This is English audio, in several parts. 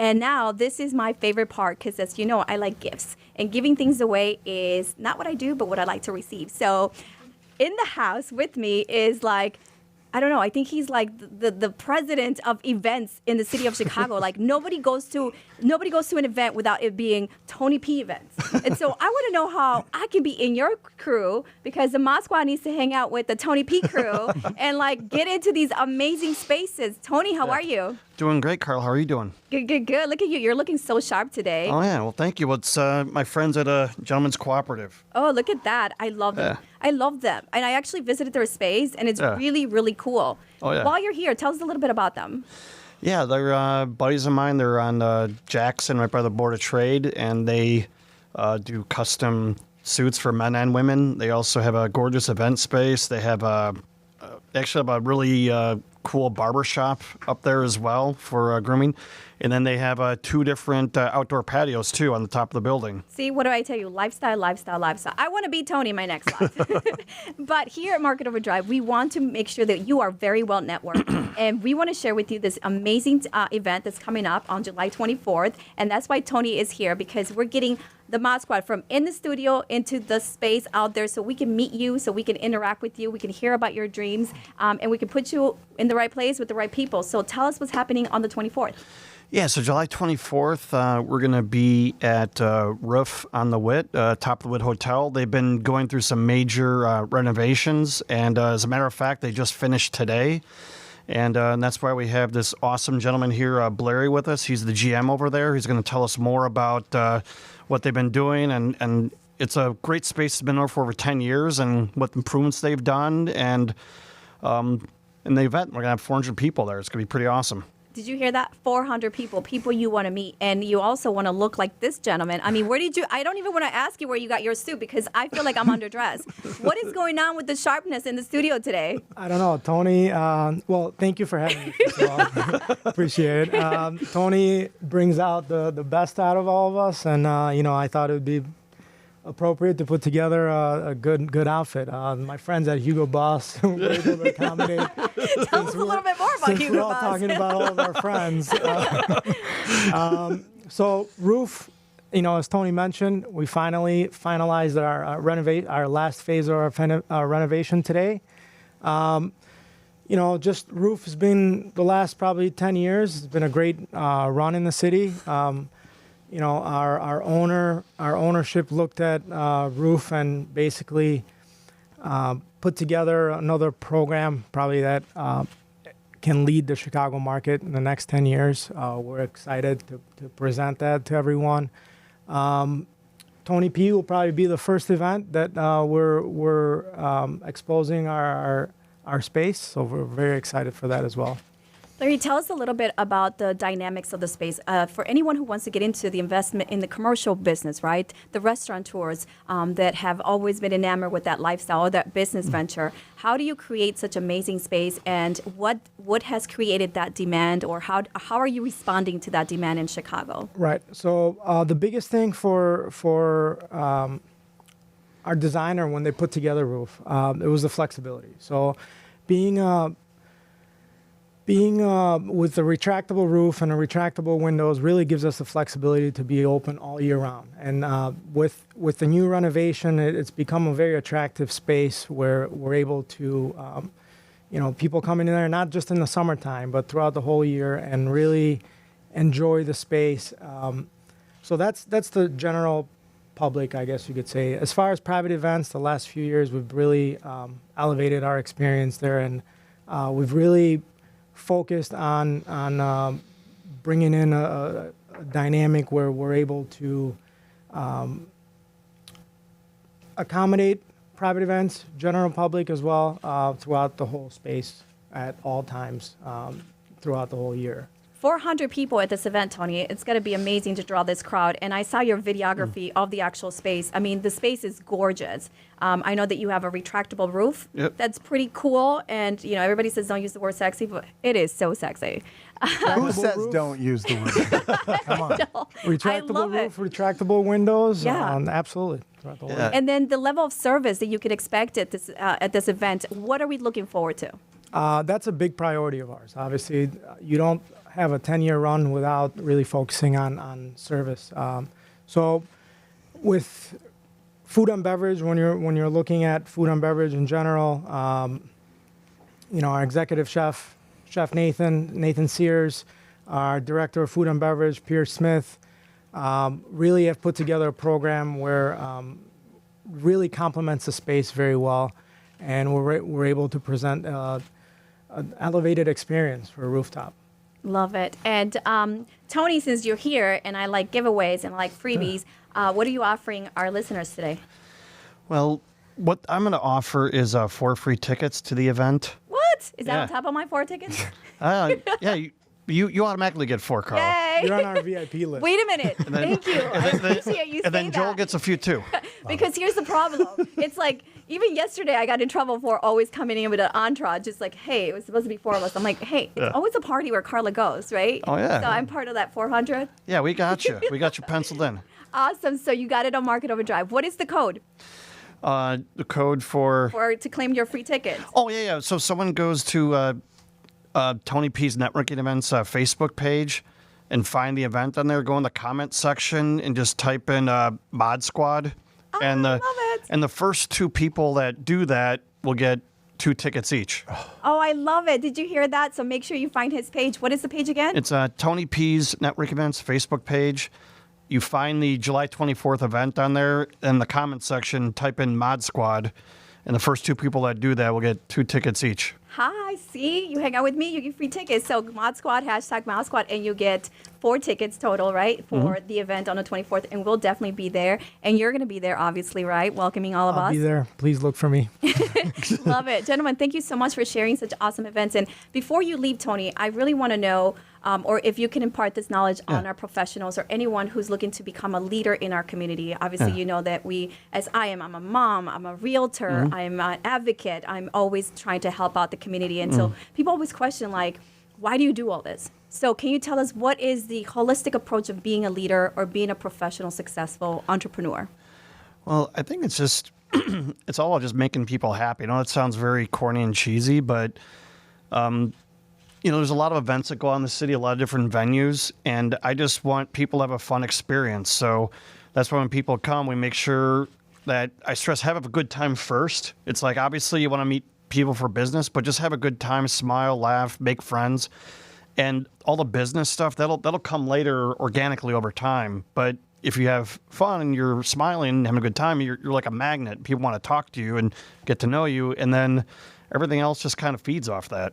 And now this is my favorite part because, as you know, I like gifts. And giving things away is not what I do, but what I like to receive. So in the house with me is like, I don't know. I think he's like the president of events in the city of Chicago. Like nobody goes to an event without it being Tony P events. And so I want to know how I can be in your crew because the Mod Squad needs to hang out with the Tony P crew and like get into these amazing spaces. Tony, how are you? Doing great, Carl. How are you doing? Good, good, good. Look at you. You're looking so sharp today. Oh, yeah. Well, thank you. Well, it's my friends at a Gentleman's Cooperative. Oh, look at that. I love them. I love them. And I actually visited their space, and it's really, really cool. Oh, yeah. While you're here, tell us a little bit about them. Yeah, they're buddies of mine. They're on Jackson, right by the Board of Trade, and they do custom suits for men and women. They also have a gorgeous event space. They have actually a really cool barber shop up there as well for grooming. And then they have 2 different outdoor patios, too, on the top of the building. See, what do I tell you? Lifestyle, lifestyle, lifestyle. I want to be Tony my next life. But here at Market Overdrive, we want to make sure that you are very well networked. And we want to share with you this amazing event that's coming up on July 24th. And that's why Tony is here, because we're getting the Mod Squad from in the studio into the space out there so we can meet you, so we can interact with you, we can hear about your dreams, and we can put you in the right place with the right people. So tell us what's happening on the 24th. Yeah, so July 24th, we're going to be at Roof on the Whit, top of the Whit Hotel. They've been going through some major renovations, and as a matter of fact, they just finished today. And that's why we have this awesome gentleman here, Blairy, with us. He's the GM over there. He's going to tell us more about what they've been doing, and it's a great space that's been there for over 10 years, and what improvements they've done. And in the event, we're going to have 400 people there. It's going to be pretty awesome. Did you hear that? 400 people you want to meet. And you also want to look like this gentleman. I mean, I don't even want to ask you where you got your suit because I feel like I'm underdressed. What is going on with the sharpness in the studio today? I don't know, Tony. Well, thank you for having me. First of all. Appreciate it. Tony brings out the best out of all of us. And, I thought it would be appropriate to put together a good outfit. My friends at Hugo Boss were able to accommodate. Tell us a little bit more about Hugo We're all Boss. talking about all of our friends. So Roof, as Tony mentioned, we finally finalized our last phase of our renovation today. Just Roof has been the last probably 10 years. It's been a great run in the city. Our ownership looked at Roof and basically put together another program probably that can lead the Chicago market in the next 10 years. We're excited to present that to everyone. Tony P will probably be the first event that we're exposing our space, so we're very excited for that as well. Larry, tell us a little bit about the dynamics of the space. For anyone who wants to get into the investment in the commercial business, right? The restaurateurs that have always been enamored with that lifestyle or that business venture. How do you create such amazing space, and what has created that demand, or how are you responding to that demand in Chicago? Right. So the biggest thing for our designer when they put together Roof, it was the flexibility. So being with the retractable roof and the retractable windows really gives us the flexibility to be open all year round. And with the new renovation, it's become a very attractive space where we're able to, people coming in there not just in the summertime, but throughout the whole year and really enjoy the space. So that's the general public, I guess you could say. As far as private events, the last few years we've really elevated our experience there, and we've really focused on bringing in a dynamic where we're able to accommodate private events, general public as well, throughout the whole space at all times throughout the whole year. 400 people at this event, Tony. It's going to be amazing to draw this crowd. And I saw your videography of the actual space. I mean, the space is gorgeous. I know that you have a retractable roof. Yep. That's pretty cool. And, everybody says don't use the word sexy, but it is so sexy. Who says don't use the word? Come on. Retractable roof, retractable windows. Yeah. Absolutely. Yeah. And then the level of service that you could expect at this event, what are we looking forward to? That's a big priority of ours. Obviously, you don't have a 10-year run without really focusing on service. So with food and beverage, when you're looking at food and beverage in general, our executive chef Nathan Sears, our director of food and beverage Pierce Smith, really have put together a program where really complements the space very well, and we're able to present an elevated experience for a rooftop. Love it. And Tony, since you're here and I like giveaways and I like freebies, what are you offering our listeners today? Well, what I'm going to offer is 4 free tickets to the event. What? Is that on top of my 4 tickets? Yeah, you automatically get 4, Carl. Yay! You're on our VIP list. Wait a minute. Thank you. I appreciate you saying that. And then Joel gets a few too. Because here's the problem. It's like, even yesterday I got in trouble for always coming in with an entourage. It's like, hey, it was supposed to be 4 of us. I'm like, hey, it's always a party where Karla goes, right? Oh, yeah. So I'm part of that 400. Yeah, we got you. We got you penciled in. Awesome. So you got it on Market Overdrive. What is the code? The code for to claim your free tickets. Oh, yeah. So someone goes to Tony P's Networking Events Facebook page and find the event on there. Go in the comment section and just type in Mod Squad. Oh, and I love it. And the first 2 people that do that will get 2 tickets each. Oh, I love it. Did you hear that? So make sure you find his page. What is the page again? It's Tony P's Network Events Facebook page. You find the July 24th event on there. In the comment section, type in Mod Squad. And the first 2 people that do that will get 2 tickets each. Hi, see? You hang out with me, you get free tickets. So Mod Squad, hashtag Mod Squad, and you get 4 tickets total, right, for the event on the 24th. And we'll definitely be there. And you're going to be there, obviously, right? Welcoming all of us. I'll be there. Please look for me. Love it. Gentlemen, thank you so much for sharing such awesome events. And before you leave, Tony, I really want to know, or if you can impart this knowledge on our professionals or anyone who's looking to become a leader in our community. Obviously, you know that I'm a mom, I'm a realtor, I'm an advocate. I'm always trying to help out the community. And so people always question, like, why do you do all this? So can you tell us what is the holistic approach of being a leader or being a professional, successful entrepreneur? Well, I think it's just, it's all about just making people happy. I know that sounds very corny and cheesy, but, there's a lot of events that go on in the city, a lot of different venues, and I just want people to have a fun experience. So that's why when people come, we make sure that I stress have a good time first. It's like, obviously you want to meet people for business, but just have a good time, smile, laugh, make friends. And all the business stuff, that'll come later organically over time. But if you have fun and you're smiling and having a good time, you're like a magnet. People want to talk to you and get to know you, and then everything else just kind of feeds off that.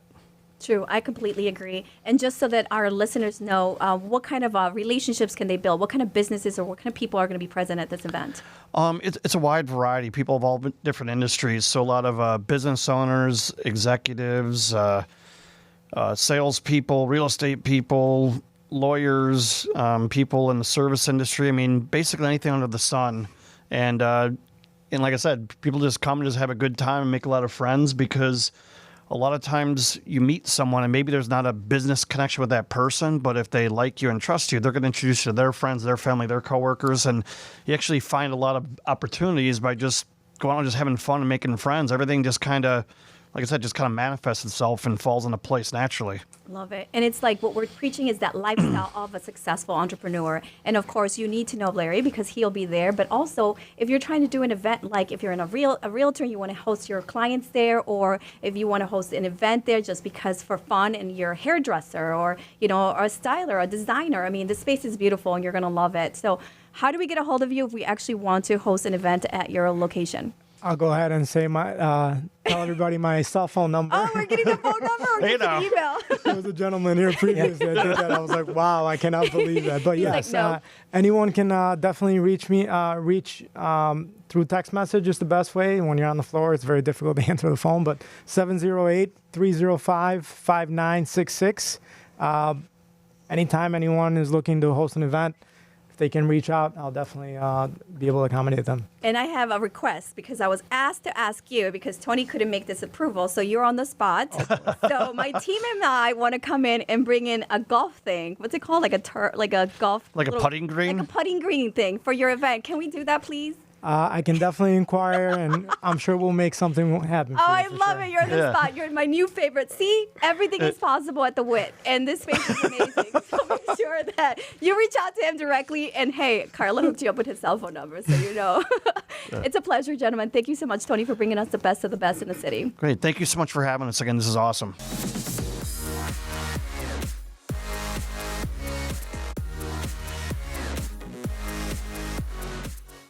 True. I completely agree. And just so that our listeners know, what kind of relationships can they build? What kind of businesses or what kind of people are going to be present at this event? It's a wide variety. People of all different industries. So a lot of business owners, executives, salespeople, real estate people, lawyers, people in the service industry. I mean, basically anything under the sun. And like I said, people just come and just have a good time and make a lot of friends, because a lot of times you meet someone and maybe there's not a business connection with that person, but if they like you and trust you, they're going to introduce you to their friends, their family, their coworkers, and you actually find a lot of opportunities by just going out and just having fun and making friends. Everything just kind of, like I said, just kind of manifests itself and falls into place naturally. Love it. And it's like what we're preaching is that lifestyle of a successful entrepreneur. And of course, you need to know Larry because he'll be there. But also, if you're trying to do an event, like if you're in a realtor and you want to host your clients there, or if you want to host an event there just because for fun and you're a hairdresser or, or a styler, or a designer, I mean, the space is beautiful and you're going to love it. So how do we get a hold of you if we actually want to host an event at your location? I'll go ahead and say tell everybody my cell phone number. Oh, we're getting the phone number or just an email? There was a gentleman here previously that did that. I was like, wow, I cannot believe that. But yes, like, no. Anyone can definitely reach me. Through text message is the best way. When you're on the floor, it's very difficult to answer the phone. But 708-305-5966. Anytime anyone is looking to host an event, they can reach out, I'll definitely be able to accommodate them. And I have a request because I was asked to ask you because Tony couldn't make this approval, so you're on the spot. So my team and I want to come in and bring in a golf thing. What's it called? Like a golf? Like a putting green? Like a putting green thing for your event. Can we do that, please? I can definitely inquire, and I'm sure we'll make something happen. Oh, I love it. You're the spot. You're my new favorite. See, everything is possible at the Whit, and this space is amazing. So make sure that you reach out to him directly. And hey, Karla hooked you up with his cell phone number, so you know. It's a pleasure, gentlemen. Thank you so much, Tony, for bringing us the best of the best in the city. Great. Thank you so much for having us again. This is awesome.